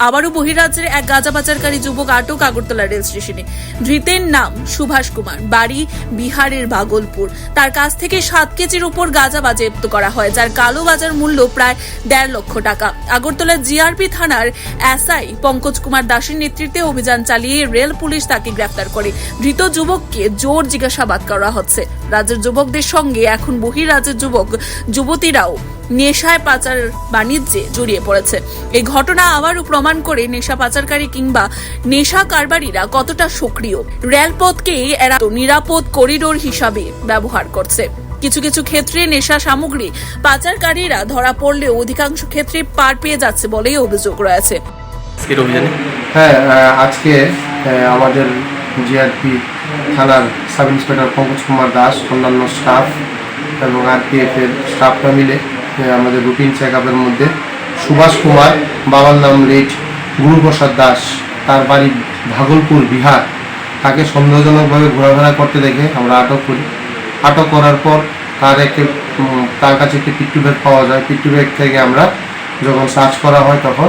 আবারও বহিরাজ্যের এক গাঁজা পাচারকারী যুবক আটক আগরতলা রেল স্টেশনে। ধৃতের নাম সুভাষ কুমার, বাড়ি বিহারের ভাগলপুর। তার কাছ থেকে 7 কেজির উপর গাঁজা বাজেয়াপ্ত করা হয়, যার কালো বাজার মূল্য প্রায় 1.5 লক্ষ টাকা। আগরতলা জিআরপি থানার এসআই পঙ্কজ কুমার দাসের নেতৃত্বে অভিযান চালিয়ে রেল পুলিশ তাকে গ্রেফতার করে। ধৃত যুবককে জোর জিজ্ঞাসাবাদ করা হচ্ছে। রাজ্যের যুবকদের সঙ্গে এখন বহিরাজ্যের যুবক যুবতীরাও নেশায় পাচার বাণিজ্যে জড়িয়ে পড়েছে। এই ঘটনা আবারও প্রমাণ করে নেশা পাচারকারী কিংবা নেশা কারবারিরা কতটা সক্রিয়। রেলপথকে এরা নিরাপদ করিডোর হিসাবে ব্যবহার করছে। কিছু কিছু ক্ষেত্রে নেশা সামগ্রী পাচারকারীরা ধরা পড়লেও অধিকাংশ ক্ষেত্রে পার পেয়ে যাচ্ছে বলেই অভিযোগ রয়েছে। হ্যাঁ, আজকে আমাদের জিআরপি থানার সাব ইন্সপেক্টর পঙ্কজ কুমার দাস, অন্যান্য স্টাফ এবং আরপিএফ এর স্টাফরা মিলে আমাদের রুটিন চেক আপের মধ্যে সুভাষ কুমার, বাবার নাম লেট গুরুপ্রসাদ দাস, তার বাড়ি ভাগলপুর বিহার, তাকে সন্দেহজনকভাবে ঘোরাফেরা করতে দেখে আমরা আটক করি। আটক করার পর তার কাছে একটি পিট্টু ব্যাগ পাওয়া যায়। পিট্টু ব্যাগ থেকে আমরা যখন সার্চ করা হয় তখন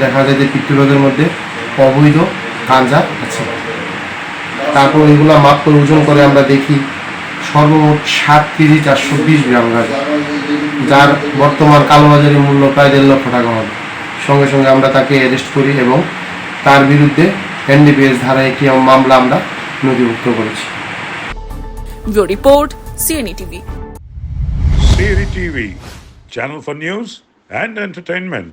দেখা যায় যে পিট্টু ব্যাগের মধ্যে অবৈধ গাঁজা আছে। তারপর এগুলো মাপ করে ওজন করে আমরা দেখি সর্বমোট 7 কেজি 420 গ্রাম গাঁজা, যার বর্তমান কালোবাজারি মূল্য প্রায় 1.5 লক্ষ টাকা হবে। সঙ্গে সঙ্গে আমরা তাকে অ্যারেস্ট করি এবং তার বিরুদ্ধে এনডিপিএস ধারায় একটি মামলা আমরা নথিভুক্ত করেছি। Report CNE TV. CNE TV, channel for news and entertainment.